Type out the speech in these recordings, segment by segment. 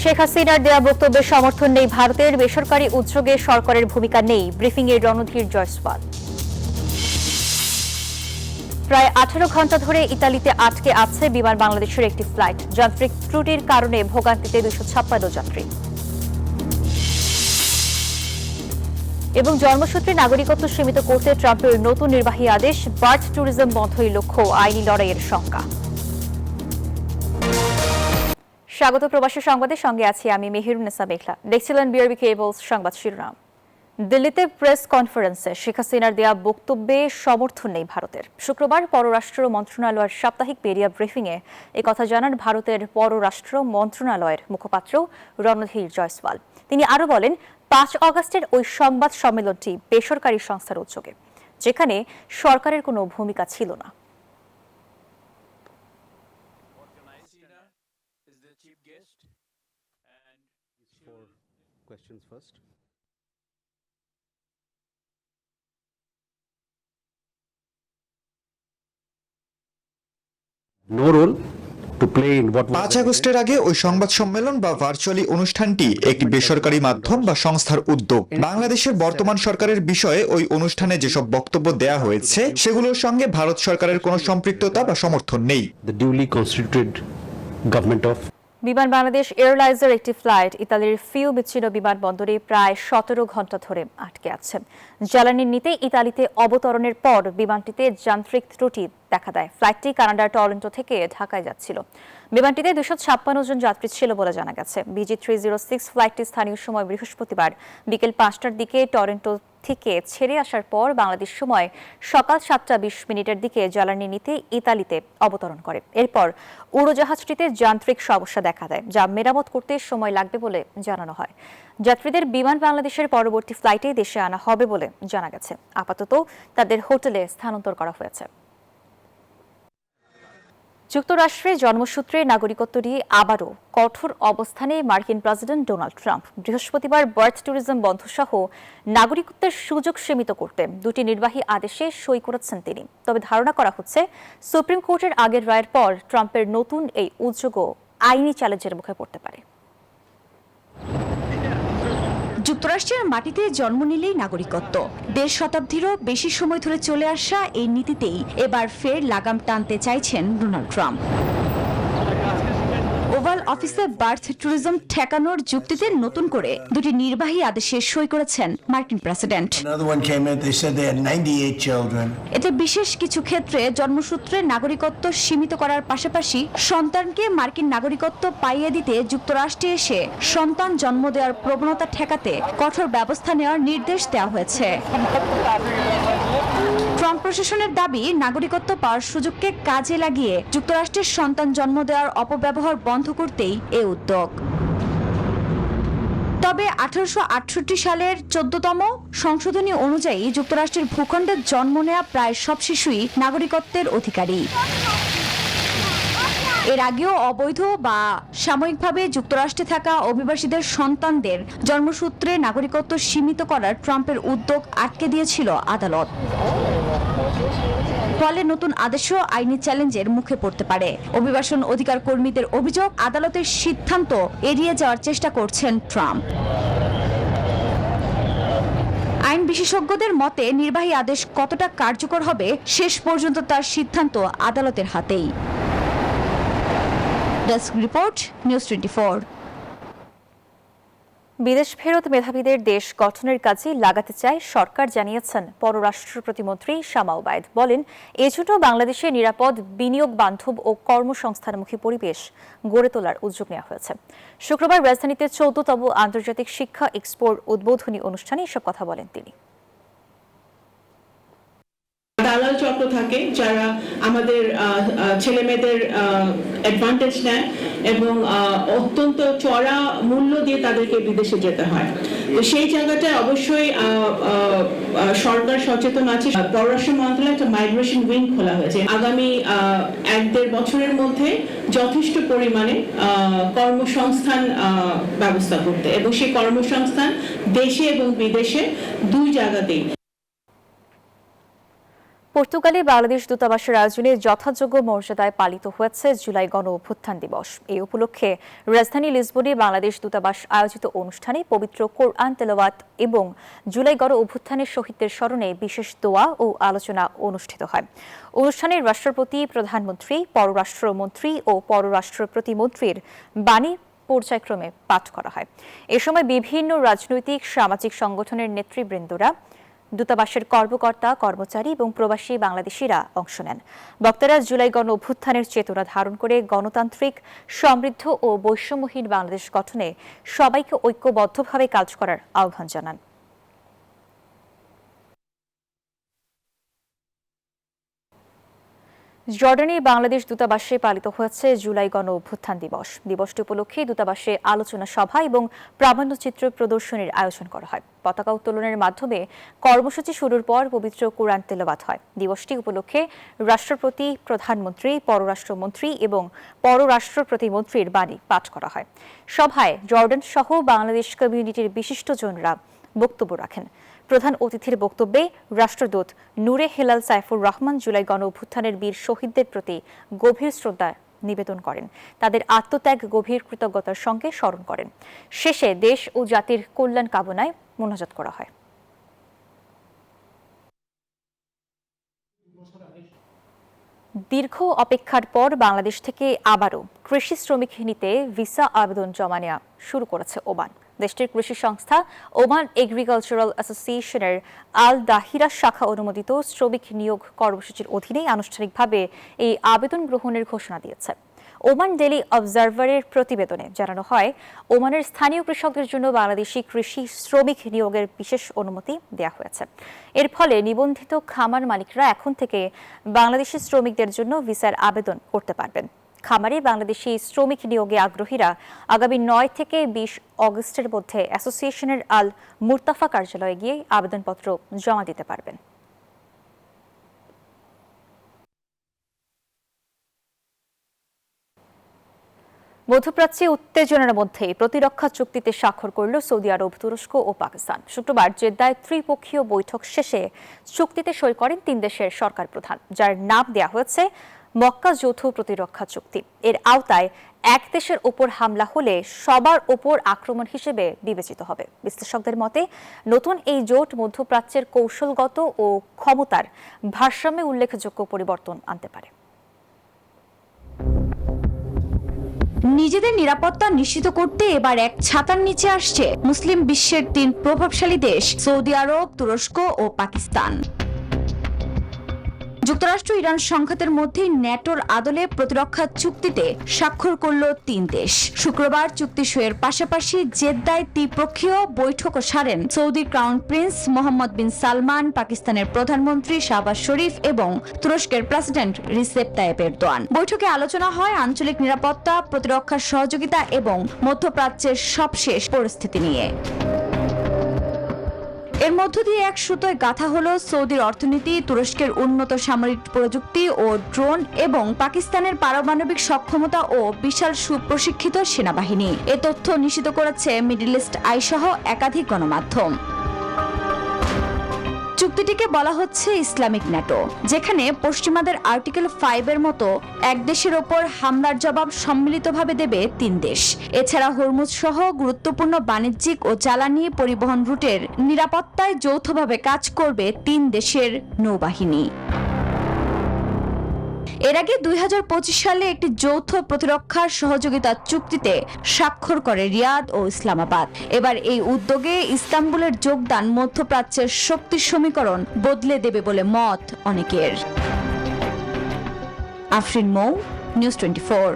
শেখ হাসিনার দেয়া বক্তব্যের সমর্থন নেই ভারতের, বেসরকারি উদ্যোগে সরকারের ভূমিকা নেই, ব্রিফিংয়ে রণধীর জয়সওয়াল। প্রায় 18 ঘণ্টা ধরে ইতালিতে আটকে আছে বিমান বাংলাদেশের একটি ফ্লাইট, যান্ত্রিক ত্রুটির কারণে ভোগান্তিতে 256 যাত্রী। এবং জন্মসূত্রে নাগরিকত্ব সীমিত করতে ট্রাম্পের নতুন নির্বাহী আদেশ, বার্থ ট্যুরিজম বন্ধই লক্ষ্য, আইনি লড়াইয়ের শঙ্কা। স্বাগত প্রবাসী সংবাদের সঙ্গে আছি আমি মেহেরুন্নেসা মেঘলা। দেখছিলেন বিআরবি কেবলস সংবাদ শিরোনাম। দিল্লিতে প্রেস কনফারেন্সে শেখ হাসিনার দেয়া বক্তব্যে সমর্থন নেই ভারতের। শুক্রবার পররাষ্ট্র মন্ত্রণালয়ের সাপ্তাহিক মিডিয়া ব্রিফিংয়ে একথা জানান ভারতের পররাষ্ট্র মন্ত্রণালয়ের মুখপাত্র রণধীর জয়সওয়াল। তিনি আরও বলেন, 5 অগস্টের ওই সংবাদ সম্মেলনটি বেসরকারি সংস্থার উদ্যোগে, যেখানে সরকারের কোনো ভূমিকা ছিল না। Questions first. No role to play in what 5 আগস্টের আগে ওই সংবাদ সম্মেলন বা ভার্চুয়ালি অনুষ্ঠানটি একটি বেসরকারি মাধ্যম বা সংস্থার উদ্যোগ। বাংলাদেশের বর্তমান সরকারের বিষয়ে ওই অনুষ্ঠানে যেসব বক্তব্য দেয়া হয়েছে সেগুলোর সঙ্গে ভারত সরকারের কোনো সম্পৃক্ততা বা সমর্থন নেই। The duly constituted government of বিমান বাংলাদেশ এয়ারলাইন্সের একটি ফ্লাইট ইতালির ফিউমিচিনো বিমানবন্দরে প্রায় 17 ঘণ্টা ধরে আটকে আছে। জ্বালানি নিতে ইতালিতে অবতরণের পর বিমানটিতে যান্ত্রিক ত্রুটি দেখা দেয়। ফ্লাইটটি কানাডার টরন্টো থেকে ঢাকায় যাচ্ছিল। বিমানটিতে 256 জন যাত্রী ছিল বলে জানা গেছে। BG306 ফ্লাইটটি স্থানীয় সময় বৃহস্পতিবার বিকেল 5টার দিকে টরন্টো থেকে ছেড়ে আসার পর বাংলাদেশ সময় সকাল 7:20 দিকে জ্বালানি নিতে ইতালিতে অবতরণ করে। এরপর উড়োজাহাজটিতে যান্ত্রিক সমস্যা দেখা দেয়, যা মেরামত করতে সময় লাগবে বলে জানানো হয়। যাত্রীদের বিমান বাংলাদেশের পরবর্তী ফ্লাইটে দেশে আনা হবে বলে জানা গেছে। আপাতত তাদের হোটেলে স্থানান্তর করা হয়েছে। যুক্তরাষ্ট্রে জন্মসূত্রে নাগরিকত্ব নিয়ে আবারও কঠোর অবস্থানে মার্কিন প্রেসিডেন্ট ডোনাল্ড ট্রাম্প। বৃহস্পতিবার বার্থ ট্যুরিজম বন্ধসহ নাগরিকত্বের সুযোগ সীমিত করতে 2টি নির্বাহী আদেশে সই করেছেন তিনি। তবে ধারণা করা হচ্ছে, সুপ্রিম কোর্টের আগের রায়ের পর ট্রাম্পের নতুন এই উদ্যোগও আইনি চ্যালেঞ্জের মুখে পড়তে পারে। যুক্তরাষ্ট্রের মাটিতে জন্ম নিলেই নাগরিকত্ব। 1.5 শতাব্দীরও বেশি সময় ধরে চলে আসা এই নীতিতেই এবার ফের লাগাম টানতে চাইছেন ডোনাল্ড ট্রাম্প। ওভাল অফিসে বার্থ ট্যুরিজম ঠেকানোর যুক্তিতে নতুন করে 2টি নির্বাহী আদেশে সই করেছেন মার্কিন প্রেসিডেন্ট। এতে বিশেষ কিছু ক্ষেত্রে জন্মসূত্রে নাগরিকত্ব সীমিত করার পাশাপাশি সন্তানকে মার্কিন নাগরিকত্ব পাইয়ে দিতে যুক্তরাষ্ট্রে এসে সন্তান জন্ম দেওয়ার প্রবণতা ঠেকাতে কঠোর ব্যবস্থা নেওয়ার নির্দেশ দেওয়া হয়েছে। ট্রাম্প প্রশাসনের দাবি, নাগরিকত্ব পাওয়ার সুযোগকে কাজে লাগিয়ে যুক্তরাষ্ট্রের সন্তান জন্ম দেওয়ার অপব্যবহার বন্ধ করতেই এ উদ্যোগ। তবে 1868 সালের 14তম সংশোধনী অনুযায়ী যুক্তরাষ্ট্রের ভূখণ্ডে জন্ম নেওয়া প্রায় সব শিশুই নাগরিকত্বের অধিকারী। এর আগেও অবৈধ বা সাময়িকভাবে যুক্তরাষ্ট্রে থাকা অভিবাসীদের সন্তানদের জন্মসূত্রে নাগরিকত্ব সীমিত করার ট্রাম্পের উদ্যোগ আটকে দিয়েছিল আদালত। ফলে নতুন আদেশও আইনি চ্যালেঞ্জের মুখে পড়তে পারে। অভিবাসন অধিকার কর্মীদের অভিযোগ, আদালতের সিদ্ধান্ত এড়িয়ে যাওয়ার চেষ্টা করছেন ট্রাম্প। আইন বিশেষজ্ঞদের মতে, নির্বাহী আদেশ কতটা কার্যকর হবে শেষ পর্যন্ত তার সিদ্ধান্ত আদালতের হাতেই। Desk report, news 24। বিদেশ ফেরত মেধাবীদের দেশ গঠনের কাজে লাগাতে চায় সরকার, জানিয়েছেন পররাষ্ট্র প্রতিমন্ত্রী শামা ওবায়দ। বলেন, এজন্য বাংলাদেশে নিরাপদ, বিনিয়োগ বান্ধব ও কর্মসংস্থানমুখী পরিবেশ গড়ে তোলার উদ্যোগ নেওয়া হয়েছে। শুক্রবার রাজধানীতে 14তম আন্তর্জাতিক শিক্ষা এক্সপোর উদ্বোধনী অনুষ্ঠানে এসব কথা বলেন তিনি। দালাল চক্র থাকে যারা আমাদের ছেলে মেয়েদের অ্যাডভান্টেজ নেয় এবং অত্যন্ত চড়া মূল্য দিয়ে তাদেরকে বিদেশে যেতে হয়। তো সেই জায়গাটায় অবশ্যই সরকার সচেতন আছে। পররাষ্ট্র মন্ত্রণালয় একটা মাইগ্রেশন উইং খোলা হয়েছে। আগামী 1-1.5 বছরের মধ্যে যথেষ্ট পরিমাণে কর্মসংস্থান ব্যবস্থা করতে, এবং সেই কর্মসংস্থান দেশে এবং বিদেশে দুই জায়গাতেই। পর্তুগালে বাংলাদেশ দূতাবাসের আয়োজনে যথাযোগ্য মর্যাদায় পালিত হয়েছে জুলাই গণ অভ্যুত্থান দিবস। এই উপলক্ষে রাজধানী লিসবনে বাংলাদেশ দূতাবাস আয়োজিত অনুষ্ঠানে পবিত্র কোরআন তেলাওয়াত এবং জুলাই গণ অভ্যুত্থানের শহীদদের স্মরণে বিশেষ দোয়া ও আলোচনা অনুষ্ঠিত হয়। অনুষ্ঠানে রাষ্ট্রপতি, প্রধানমন্ত্রী, পররাষ্ট্রমন্ত্রী ও পররাষ্ট্র প্রতিমন্ত্রীর বাণী পর্যায়ক্রমে পাঠ করা হয়। এ সময় বিভিন্ন রাজনৈতিক সামাজিক সংগঠনের নেতৃবৃন্দরা, দূতাবাসের কর্মকর্তা, কর্মচারী এবং প্রবাসী বাংলাদেশিরা অংশ নেন। বক্তারা জুলাই গণ অভ্যুত্থানের চেতনা ধারণ করে গণতান্ত্রিক, সমৃদ্ধ ও বৈষম্যহীন বাংলাদেশ গঠনে সবাইকে ঐক্যবদ্ধভাবে কাজ করার আহ্বান জানান। জর্ডানে বাংলাদেশ দূতাবাসে পালিত হয়েছে জুলাই গণ অভ্যুত্থান দিবস। দিবসটি উপলক্ষে দূতাবাসে আলোচনা সভা এবং প্রামাণ্যচিত্র প্রদর্শনীর আয়োজন করা হয়। পতাকা উত্তোলনের মাধ্যমে কর্মসূচি শুরুর পর পবিত্র কোরআন তেলাওয়াত হয়। দিবসটি উপলক্ষে রাষ্ট্রপতি, প্রধানমন্ত্রী, পররাষ্ট্রমন্ত্রী এবং পররাষ্ট্র প্রতিমন্ত্রীর বাণী পাঠ করা হয়। সভায় জর্ডান সহ বাংলাদেশ কমিউনিটির বিশিষ্টজনরা বক্তব্য রাখেন। প্রধান অতিথির বক্তব্যে রাষ্ট্রদূত নূরে হেলাল সাইফুর রহমান জুলাই গণ অভ্যুত্থানের বীর শহীদদের প্রতি গভীর শ্রদ্ধা নিবেদন করেন। তাদের আত্মত্যাগ গভীর কৃতজ্ঞতার সঙ্গে স্মরণ করেন। শেষে দেশ ও জাতির কল্যাণ কামনায় মোনাজাত করা হয়। দীর্ঘ অপেক্ষার পর বাংলাদেশ থেকে আবারও কৃষি শ্রমিক নিতে ভিসা আবেদন জমা নেওয়া শুরু করেছে ওমান। দেশটির কৃষি সংস্থা ওমান এগ্রিকালচারাল অ্যাসোসিয়েশনের আল দাহিরা শাখা অনুমোদিত শ্রমিক নিয়োগ কর্মসূচির অধীনে আনুষ্ঠানিকভাবে এই আবেদন গ্রহণের ঘোষণা দিয়েছে। ওমান ডেইলি অবজারভারের প্রতিবেদনে জানানো হয়, ওমানের স্থানীয় কৃষকদের জন্য বাংলাদেশি কৃষি শ্রমিক নিয়োগের বিশেষ অনুমতি দেওয়া হয়েছে। এর ফলে নিবন্ধিত খামার মালিকরা এখন থেকে বাংলাদেশি শ্রমিকদের জন্য ভিসার আবেদন করতে পারবেন। খামারে বাংলাদেশি শ্রমিক নিয়োগে আগ্রহীরা আগামী 9 থেকে 20 অগস্টের মধ্যে অ্যাসোসিয়েশনের আল মুর্তাফা কার্যালয়ে গিয়ে আবেদনপত্র জমা দিতে পারবেন। মধ্যপ্রাচ্যে উত্তেজনার মধ্যে প্রতিরক্ষা চুক্তিতে স্বাক্ষর করল সৌদি আরব, তুরস্ক ও পাকিস্তান। শুক্রবার জেদ্দায় ত্রিপক্ষীয় বৈঠক শেষে চুক্তিতে সই করেন 3 দেশের সরকার প্রধান, যার নাম দেওয়া হয়েছে মক্কা যৌথ প্রতিরক্ষা চুক্তি। এর আওতায় এক দেশের ওপর হামলা হলে সবার ওপর আক্রমণ হিসেবে বিবেচিত হবে। বিশ্লেষকদের মতে নতুন এই জোট মধ্যপ্রাচ্যের কৌশলগত ও ক্ষমতার ভারসাম্যে উল্লেখযোগ্য পরিবর্তন আনতে পারে। নিজেদের নিরাপত্তা নিশ্চিত করতে এবার এক ছাতার নিচে আসছে মুসলিম বিশ্বের 3 প্রভাবশালী দেশ সৌদি আরব, তুরস্ক ও পাকিস্তান। যুক্তরাষ্ট্র ইরান সংঘাতের মধ্যে ন্যাটোর আদলে প্রতিরক্ষা চুক্তিতে স্বাক্ষর করল 3 দেশ। শুক্রবার চুক্তি সইয়ের পাশাপাশি জেদ্দায় ত্রিপক্ষীয় বৈঠকও সারেন সৌদির ক্রাউন প্রিন্স মোহাম্মদ বিন সালমান, পাকিস্তানের প্রধানমন্ত্রী শাহবাজ শরীফ এবং তুরস্কের প্রেসিডেন্ট রিসেপ তাইয়েপ এরদোয়ান। বৈঠকে আলোচনা হয় আঞ্চলিক নিরাপত্তা, প্রতিরক্ষা সহযোগিতা এবং মধ্যপ্রাচ্যের সবশেষ পরিস্থিতি নিয়ে। এর মধ্য দিয়ে এক সুতোয় গাঁথা হলো সৌদির অর্থনীতি, তুরস্কের উন্নত সামরিক প্রযুক্তি ও ড্রোন এবং পাকিস্তানের পারমাণবিক সক্ষমতা ও বিশাল সুপ্রশিক্ষিত সেনাবাহিনী। এ তথ্য নিশ্চিত করেছে মিডল ইস্ট আই সহ একাধিক গণমাধ্যম। চুক্তিটিকে বলা হচ্ছে ইসলামিক ন্যাটো, যেখানে পশ্চিমাদের আর্টিকেল 5 এর মতো এক দেশের ওপর হামলার জবাব সম্মিলিতভাবে দেবে 3 দেশ। এছাড়া হরমুজ সহ গুরুত্বপূর্ণ বাণিজ্যিক ও জ্বালানি পরিবহন রুটের নিরাপত্তায় যৌথভাবে কাজ করবে 3 দেশের নৌবাহিনী। এর আগে 2025 সালে একটি যৌথ প্রতিরক্ষা সহযোগিতা চুক্তিতে স্বাক্ষর করে রিয়াদ ও ইসলামাবাদ। এবার এই উদ্যোগে ইস্তাম্বুলের যোগদান মধ্যপ্রাচ্যের শক্তি সমীকরণ বদলে দেবে বলে মত অনেকের। আফরিন মৌ, নিউজ 24।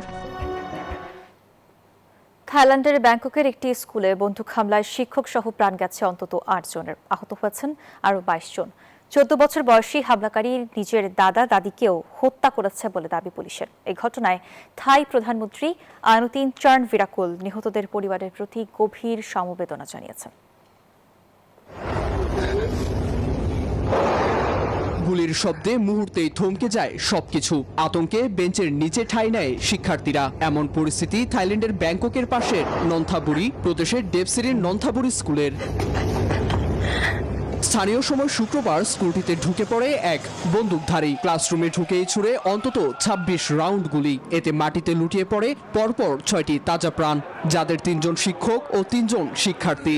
থাইল্যান্ডের ব্যাংককের একটি স্কুলে বন্দুক হামলায় শিক্ষক সহ প্রাণ গেছে অন্তত 8 জনের। আহত হয়েছেন আরও 22 জন। 14 বছর বয়সী হামলাকারী নিজের দাদা দাদিকেও হত্যা করেছে বলে দাবি পুলিশের। এই ঘটনায় থাই প্রধানমন্ত্রী আনুতিন চার্নভিরাকুল নিহতদের পরিবারের প্রতি গভীর সমবেদনা জানিয়েছেন। গুলির শব্দে মুহূর্তেই থমকে যায় সবকিছু। আতঙ্কে বেঞ্চের নিচে ঠাঁই নেয় শিক্ষার্থীরা। এমন পরিস্থিতি থাইল্যান্ডের ব্যাংককের পাশের নন্থাবুরি প্রদেশের ডেপসিরির নন্থাবুরি স্কুলের। স্থানীয় সময় শুক্রবার স্কুলটিতে ঢুকে পড়ে এক বন্দুকধারী। ক্লাসরুমে ঢুকেই ছুড়ে অন্তত ২৬ রাউন্ড গুলি। এতে মাটিতে লুটিয়ে পড়ে পরপর ৬টি তাজা প্রাণ, যাদের ৩ জন শিক্ষক ও ৩ জন শিক্ষার্থী।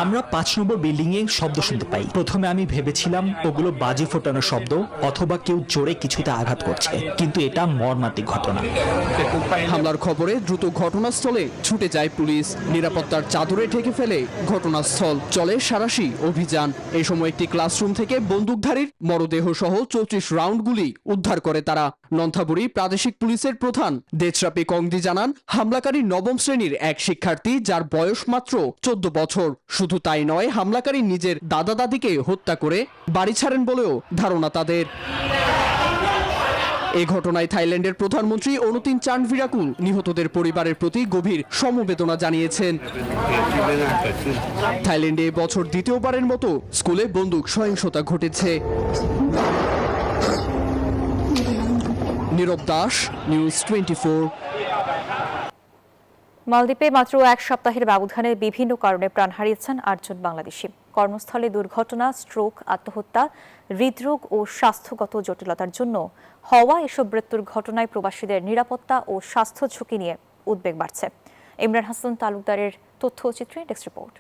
আমরা ৫ নম্বর বিল্ডিং এ শব্দ শুনতে পাই। প্রথমে আমি ভেবেছিলাম ওগুলো বাজি ফোটানোর শব্দ অথবা কেউ জোরে কিছুতে আঘাত করছে, কিন্তু এটা মর্মান্তিক ঘটনা। হামলার খবরে দ্রুত ঘটনাস্থলে ছুটে যায় পুলিশ। নিরাপত্তার চাদরে ঢেকে ফেলে ঘটনাস্থল। চলে সাঁড়াশি অভিযান। এই সময় একটি ক্লাসরুম থেকে বন্দুকধারীর মরদেহ সহ ৩৪ রাউন্ড গুলি উদ্ধার করে তারা। নন্থাবুরি প্রাদেশিক পুলিশের প্রধান দেচরাপি কংদি জানান, হামলাকারী নবম শ্রেণীর এক শিক্ষার্থী, যার বয়স মাত্র ১৪ বছর। শুধু তাই নয়, হামলাকারী নিজের দাদা দাদিকে হত্যা করে বাড়ি ছাড়েন বলেও ধারণা তাদের। এই ঘটনায় থাইল্যান্ডের প্রধানমন্ত্রী অনুতিন চানভিরাকুল নিহতদের পরিবারের প্রতি গভীর সমবেদনা জানিয়েছেন। থাইল্যান্ডে এবছর দ্বিতীয়বারের মতো স্কুলে বন্দুক সহিংসতা ঘটেছে। নীরব দাস, নিউজ 24। মালদ্বীপে মাত্র এক সপ্তাহের ব্যবধানে বিভিন্ন কারণে প্রাণ হারিয়েছেন ৮ জন বাংলাদেশি। কর্মস্থলে দুর্ঘটনা, স্ট্রোক, আত্মহত্যা, হৃদরোগ ও স্বাস্থ্যগত জটিলতার জন্য হওয়া এসব মৃত্যুর ঘটনায় প্রবাসীদের নিরাপত্তা ও স্বাস্থ্য ঝুঁকি নিয়ে উদ্বেগ বাড়ছে। ইমরান হাসান তালুকদারের তথ্যচিত্রে ডেস্ক রিপোর্ট।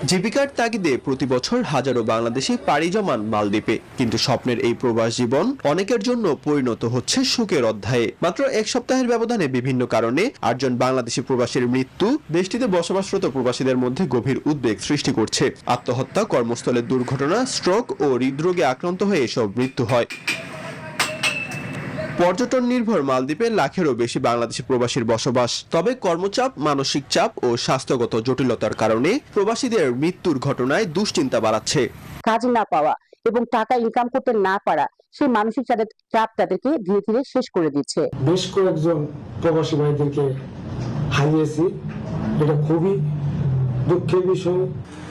জীবিকার তাগিদে প্রতি বছর হাজারো বাংলাদেশি পাড়ি জমান মালদ্বীপে, কিন্তু স্বপ্নের এই প্রবাস জীবন অনেকের জন্য পরিণত হচ্ছে শোকের অধ্যায়ে। মাত্র এক সপ্তাহের ব্যবধানে বিভিন্ন কারণে ৮ জন বাংলাদেশি প্রবাসীর মৃত্যু দেশটিতে বসবাসরত প্রবাসীদের মধ্যে গভীর উদ্বেগ সৃষ্টি করছে। আত্মহত্যা, কর্মস্থলের দুর্ঘটনা, স্ট্রোক ও হৃদরোগে আক্রান্ত হয়ে এসব মৃত্যু হয়। পর্যটন নির্ভর মালদ্বীপে লাখেরও বেশি বাংলাদেশি প্রবাসীর বসবাস। তবে কর্মচাপ, মানসিক চাপ ও স্বাস্থ্যগত জটিলতার কারণে প্রবাসীদের মৃত্যুর ঘটনায় দুশ্চিন্তা বাড়াচ্ছে। কাজ না পাওয়া এবং টাকা ইনকাম করতে না পারা, সেই মানসিক চাপ তাদেরকে ধীরে ধীরে শেষ করে দিচ্ছে। বেশ কয়েকজন প্রবাসী ভাইদেরকে হারিয়েছি, এটা খুবই দুঃখের বিষয়।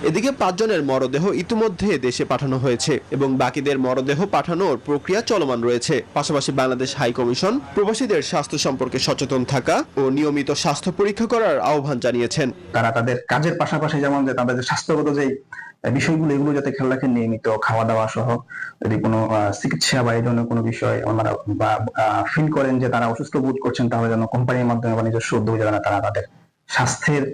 এদিকে ৫ জনের মরদেহ ইতিমধ্যে দেশে পাঠানো হয়েছে এবং বাকিদের মরদেহ পাঠানোর প্রক্রিয়া চলমান রয়েছে। পাশাপাশি বাংলাদেশ হাই কমিশন প্রবাসীদের স্বাস্থ্য সম্পর্কে সচেতন থাকা ও নিয়মিত স্বাস্থ্য পরীক্ষা করার আহ্বান জানিয়েছেন। তারা তাদের কাজের পাশাপাশি যেমন যে তাদের স্বাস্থ্যগত যে বিষয়গুলো, এগুলো যাতে খেয়াল রাখেন, নিয়মিত খাওয়া দাওয়া সহ যদি কোনো চিকিৎসা বা এই ধরনের কোনো বিষয় ওনারা বা ফিল করেন যে তারা অসুস্থ বোধ করছেন, তাহলে যেন কোম্পানির মাধ্যমে বা নিজস্ব উদ্যোগে যারা তারা তাদের স্বাস্থ্যের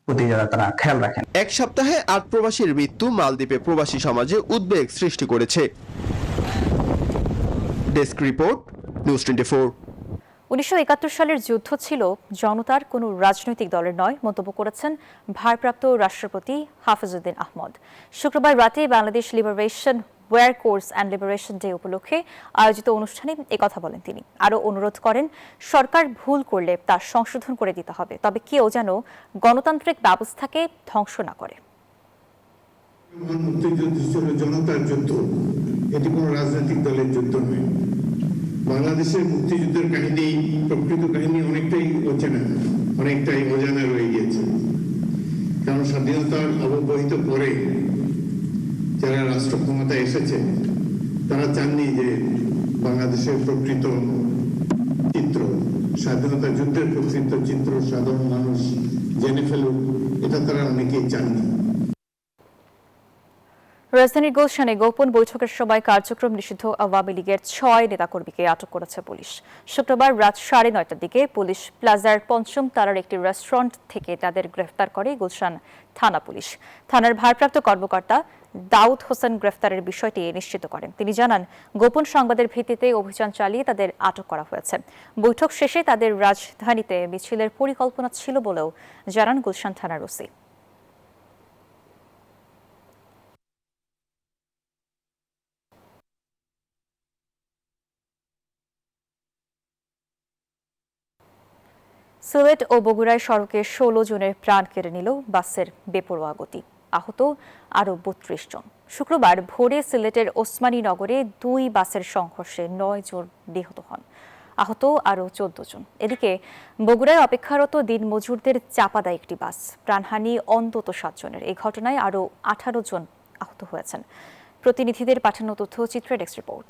প্রতি যারা তারা খেয়াল রাখেন। এক সপ্তাহে ৮ প্রবাসীর মৃত্যু মালদ্বীপে প্রবাসী সমাজে উদ্বেগ সৃষ্টি করেছে। Desk report, news 24। ১৯৭১ সালের যুদ্ধ ছিল জনতার, কোনো রাজনৈতিক দলের নয়, মন্তব্য করেছেন ভারপ্রাপ্ত রাষ্ট্রপতি হাফিজউদ্দিন আহমদ। শুক্রবার রাতে Bangladesh liberation war course and liberation day উপলক্ষে আয়োজিত অনুষ্ঠানে একথা বলেন তিনি। আরও অনুরোধ করেন, সরকার ভুল করলে তা সংশোধন করে দিতে হবে, তবে কেউ যেন গণতান্ত্রিক ব্যবস্থাকে ধ্বংস না করে। মুক্তিযুদ্ধ ছিল জনতার যুদ্ধ, এটি কোনো রাজনৈতিক দলের যুদ্ধ নয়। বাংলাদেশের মুক্তিযুদ্ধের কাহিনী, প্রকৃত কাহিনী অনেকটাই অচেনা, অনেকটাই অজানা রয়ে গিয়েছে। কারণ স্বাধীনতার অব্যবহিত পরে যারা রাষ্ট্র ক্ষমতায় এসেছে তারা চাননি যে বাংলাদেশের প্রকৃত চিত্র, স্বাধীনতা যুদ্ধের প্রকৃত চিত্র সাধারণ মানুষ জেনে ফেলুক, এটা তারা অনেকেই চাননি। রাজধানীর গুলশানে গোপন বৈঠকের সময় কার্যক্রম নিষিদ্ধ আওয়ামী লীগের ৬ নেতাকর্মীকে আটক করেছে পুলিশ। শুক্রবার রাত ৯:৩০টার দিকে পুলিশ প্লাজার ৫ম তলার একটি রেস্টুরেন্ট থেকে তাদের গ্রেফতার করে গুলশান থানা পুলিশ। থানার ভারপ্রাপ্ত কর্মকর্তা দাউদ হোসেন গ্রেফতারের বিষয়টি নিশ্চিত করেন। তিনি জানান, গোপন সংবাদের ভিত্তিতে অভিযান চালিয়ে তাদের আটক করা হয়েছে। বৈঠক শেষে তাদের রাজধানীতে মিছিলের পরিকল্পনা ছিল বলেও জানান গুলশান থানার ওসি। সিলেট ও বগুড়ায় সড়কে ১৬ জনের প্রাণ কেড়ে নিল বাসের বেপরোয়া গতি। আহত আরও ৩২ জন। শুক্রবার ভোরে সিলেটের ওসমানী নগরে ২ বাসের সংঘর্ষে ৯ জন নিহত হন, আহত আরও ১৪ জন। এদিকে বগুড়ায় অপেক্ষারত দিনমজুরদের চাপা দেয় একটি বাস, প্রাণহানি অন্তত ৭ জনের। এই ঘটনায় আরও ১৮ জন আহত হয়েছেন। প্রতিনিধিদের পাঠানো তথ্যচিত্রে ডেস্ক রিপোর্ট।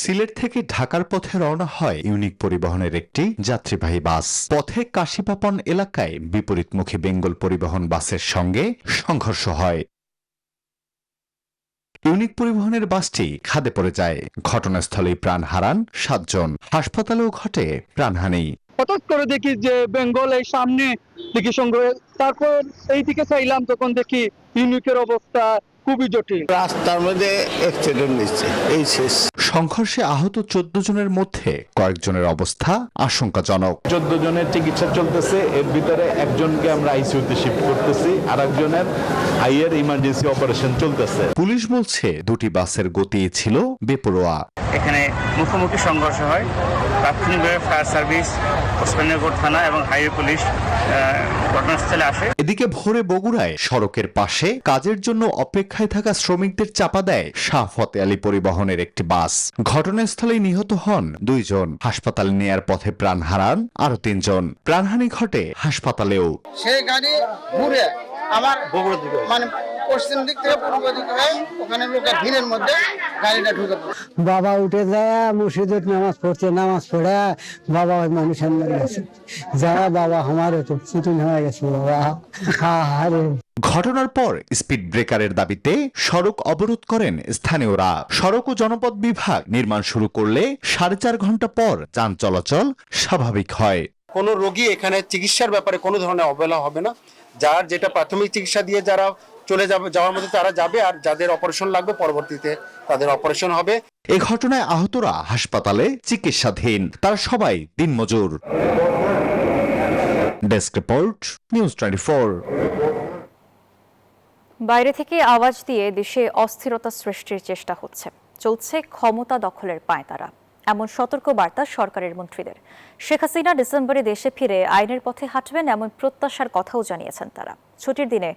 সিলেট থেকে ঢাকার পথে রওনা হয় ইউনিক পরিবহনের একটি যাত্রীবাহী বাস। পথে কাশীপাপন এলাকায় বিপরীতমুখী বেঙ্গল পরিবহন বাসের সঙ্গে সংঘর্ষ হয়। ইউনিক পরিবহনের বাসটি খাদে পড়ে যায়। ঘটনাস্থলেই প্রাণ হারান 7 জন। হাসপাতালেও ঘটে প্রাণহানি। হঠাৎ করে দেখি যে বেঙ্গল এই সামনে দেখি সংগ্রহ, তারপর এই দিকে চাইলাম, তখন দেখি ইউনিকের অবস্থা খুবই জটিল। রাস্তার মধ্যে অ্যাক্সিডেন্ট হয়েছে, এই শেষ। সংঘর্ষে আহত 14 জনের মধ্যে কয়েকজনের অবস্থা আশঙ্কাজনক। 14 জনের চিকিৎসা চলতেছে, এর ভিতরে একজনকে আমরা আইসিইউতে শিফট করতেছি, আর একজনের হাইয়ার ইমার্জেন্সি অপারেশন চলতেছে। পুলিশ বলছে দুটি বাসের গতি ছিল বেপরোয়া। এখানে মুখোমুখি সংঘর্ষ হয়। তাৎক্ষণিকভাবে ফায়ার সার্ভিস, ওসমানীনগর থানা এবং হাইওয়ে পুলিশ ঘটনাস্থলে আসে। এদিকে ভোরে বগুড়ায় সড়কের পাশে কাজের জন্য অপেক্ষায় থাকা শ্রমিকদের চাপা দেয় শাহ ফতে আলী পরিবহনের একটি বাস। ঘটনাস্থলেই নিহত হন 2 জন। হাসপাতালে নেয়ার পথে প্রাণ হারান আরো 3 জন। প্রাণহানি ঘটে হাসপাতালেও। সেই গাড়ি ঘুরে আমার বগুড়ার দিকে, মানে পশ্চিম দিক থেকে পূর্ব দিকে হয়ে ওখানে লোকের ভিড়ের মধ্যে গাড়িটা ঢুকে পড়ে। বাবা উঠে যায় মসজিদে নামাজ পড়ছে, নামাজ পড়ে বাবা ওই মানুষের গেছে, যারা বাবা আমারও তো চিটিং হয়ে গেছে বাবা। ঘটনার পর স্পিড ব্রেকারের দাবিতে সড়ক অবরোধ করেন স্থানীয়রা। সড়ক ও জনপথ বিভাগ নির্মাণ শুরু করলে 4.5 ঘন্টা পর যান চলাচল স্বাভাবিক হয়। কোনো রোগী এখানে চিকিৎসার ব্যাপারে কোনো ধরনের অবহেলা হবে না। যার যেটা প্রাথমিক চিকিৎসা দিয়ে যারা চলে যাওয়ার মধ্যে তারা যাবে, আর যাদের অপারেশন লাগবে পরবর্তীতে তাদের অপারেশন হবে। এই ঘটনায় আহতরা হাসপাতালে চিকিৎসাধীন। তারা সবাই দিনমজুর। Desk report, news 24। বাইরে থেকে আওয়াজ দিয়ে দেশে অস্থিরতা সৃষ্টির চেষ্টা হচ্ছে, চলছে ক্ষমতা দখলের পায়তারা, এমন সতর্ক বার্তা সরকারের মন্ত্রীদের। শেখ হাসিনা ডিসেম্বরে দেশে ফিরে আইনের পথে হাঁটবেন এমন প্রত্যাশার কথাও জানিয়েছেন তারা। ছুটির দিনে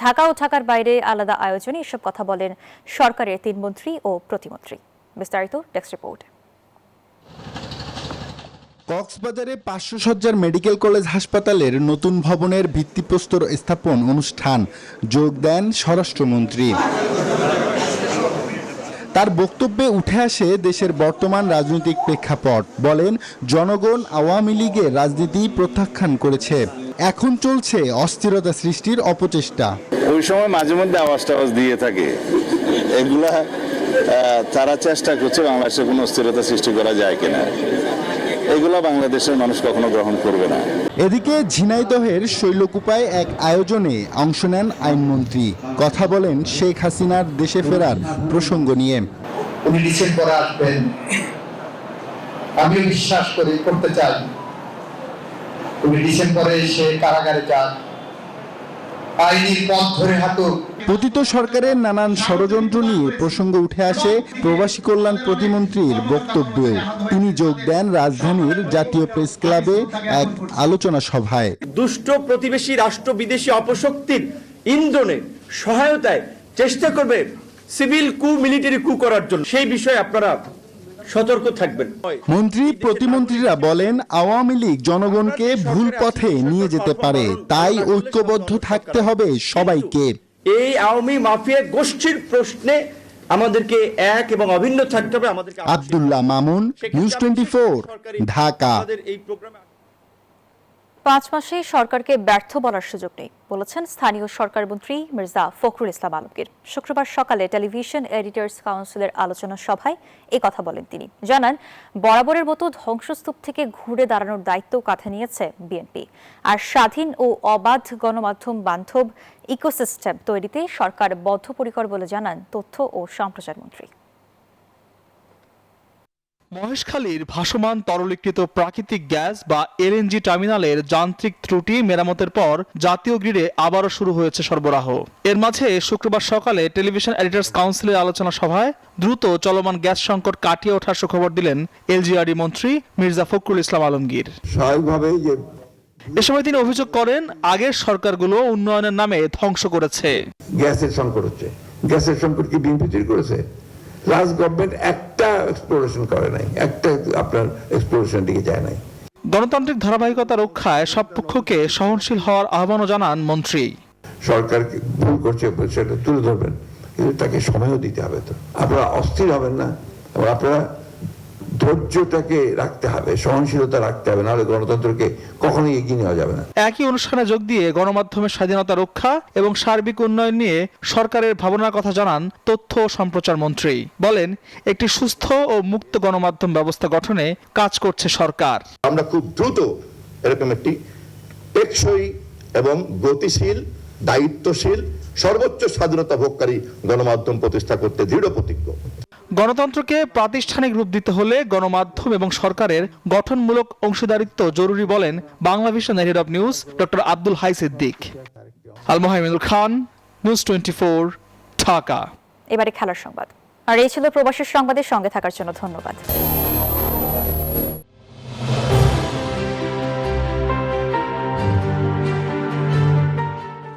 ঢাকা ও ঢাকার বাইরে আলাদা আয়োজনে এসব কথা বলেন সরকারের 3 মন্ত্রী ও প্রতিমন্ত্রী। বিস্তারিত ডেস্ক রিপোর্ট। কক্সবাজারে 500 শয্যার মেডিকেল কলেজ হাসপাতালের নতুন ভবনের ভিত্তিপ্রস্তর স্থাপন অনুষ্ঠান যোগ দেন স্বরাষ্ট্রমন্ত্রী। তার বক্তব্যে উঠে আসে দেশের বর্তমান রাজনৈতিক প্রেক্ষাপট। বলেন, জনগণ আওয়ামী লীগের রাজনীতি প্রত্যাখ্যান করেছে, এখন চলছে অস্থিরতা সৃষ্টির অপচেষ্টা। ওই সময় মাঝে মধ্যে আওয়াজ দিয়ে থাকে, এগুলা তারা চেষ্টা করছে বাংলাদেশে কোনো অস্থিরতা সৃষ্টি করা যায় কিনা। এগুলো বাংলাদেশের মানুষ কখনো গ্রহণ করবে না। এদিকে ঝিনাইদহের শৈলকুপায় এক আয়োজনে অংশ নেন আইনমন্ত্রী। কথা বলেন শেখ হাসিনার দেশে ফেরার প্রসঙ্গ নিয়ে। উনি ডিসেম্বরে আসবেন, আমি বিশ্বাস করতে চাই উনি ডিসেম্বরে এসে কারাগারে যান, আইনের পথ ধরে হাঁটুক। পতিত সরকারের নানান ষড়যন্ত্র নিয়ে প্রসঙ্গ উঠে আসে প্রবাসী কল্যাণ প্রতিমন্ত্রীর বক্তব্যে। তিনি যোগ দেন রাজধানীর জাতীয় প্রেস ক্লাবে এক আলোচনা সভায়। দুষ্ট প্রতিবেশী রাষ্ট্র বিদেশি অপশক্তির ইন্ধনে সহায়তায় চেষ্টা করবে সিভিল কু, মিলিটারি কু করার জন্য, সেই বিষয়ে আপনারা সতর্ক থাকবেন। মন্ত্রী প্রতিমন্ত্রীরা বলেন, আওয়ামী লীগ জনগণকে ভুল পথে নিয়ে যেতে পারে, তাই ঐক্যবদ্ধ থাকতে হবে সবাইকে। এই আওয়ামী মাফিয়া গোষ্ঠীর প্রশ্নে আমাদেরকে এক এবং অভিন্ন থাকতে হবে। আমাদেরকে আব্দুল্লাহ মামুন, নিউজ 24, ঢাকা। 5 মাসে সরকারকে ব্যর্থ বলার সুযোগ নেই বলেছেন স্থানীয় সরকার মন্ত্রী মির্জা ফখরুল ইসলাম আলমগীর। শুক্রবার সকালে টেলিভিশন এডিটর্স কাউন্সিলের আলোচনা সভায় এই কথা বলেন তিনি। জানান, বরাবরের মতো ধ্বংসস্তূপ থেকে ঘুরে দাঁড়ানোর দায়িত্ব কাঁধে নিয়েছে বিএনপি, আর স্বাধীন ও অবাধ গণমাধ্যম বান্ধব ইকোসিস্টেম তৈরিতে সরকার বদ্ধপরিকর বলে জানান তথ্য ও সম্প্রচার মন্ত্রী। মহেশখালীর ভাসমান তরলীকৃত প্রাকৃতিক গ্যাস বা এলএনজি টার্মিনালের যান্ত্রিক ত্রুটি মেরামতের পর জাতীয় গ্রিডে আবারও শুরু হয়েছে সরবরাহ। এর মাঝে শুক্রবার সকালে টেলিভিশন এডিটর্স কাউন্সিলের আলোচনা সভায় দ্রুত চলমান গ্যাস সংকট কাটিয়ে ওঠার সুখবর দিলেন এলজিআরডি মন্ত্রী মির্জা ফখরুল ইসলাম আলমগীর। এ সময় তিনি অভিযোগ করেন, আগের সরকারগুলো উন্নয়নের নামে ধ্বংস করেছে। গ্যাসের সংকট হচ্ছে, গ্যাসের সংকট কি বিএনপি তৈরি করেছে? লাস্ট গভর্নমেন্ট একটা এক্সপ্লোরেশন করে নাই, একটা আপনার এক্সপ্লোরেশন দিকে যায় নাই। গণতান্ত্রিক ধারাবাহিকতা রক্ষায় সব পক্ষকে সহনশীল হওয়ার আহ্বানও জানান মন্ত্রী। সরকার ভুল করছে সেটা তুলে ধরবেন, কিন্তু তাকে সময়ও দিতে হবে। তো আপনারা অস্থির হবেন না, আপনারা ধৈর্যটাকে রাখতে হবে, সহনশীলতা রাখতে হবে, নাহলে গণতন্ত্রকে কখনোই এগিয়ে নেওয়া যাবে না। একই অনুষ্ঠানে যোগ দিয়ে গণমাধ্যমের স্বাধীনতা রক্ষা এবং সার্বিক উন্নয়ন নিয়ে সরকারের ভাবনার কথা জানান তথ্য ও সম্প্রচার মন্ত্রী। বলেন, একটি সুস্থ ও মুক্ত গণমাধ্যম ব্যবস্থা গঠনে কাজ করছে সরকার। আমরা খুব দ্রুত এরকম একটি টেকসই এবং গতিশীল, দায়িত্বশীল, সর্বোচ্চ স্বাধীনতা ভোগকারী গণমাধ্যম প্রতিষ্ঠা করতে দৃঢ় প্রতিজ্ঞ। গণতন্ত্রকে প্রাতিষ্ঠানিক রূপ দিতে হলে গণমাধ্যম এবং সরকারের গঠনমূলক অংশীদারিত্ব জরুরি বলেন বাংলাভিশনের head of news doctor Abdul Hai Siddique. Al Mohaiminul Khan, news 24, Dhaka. এবারে খেলার সংবাদ। আর এই ছিল প্রবাসী সংবাদের সঙ্গে থাকার জন্য ধন্যবাদ।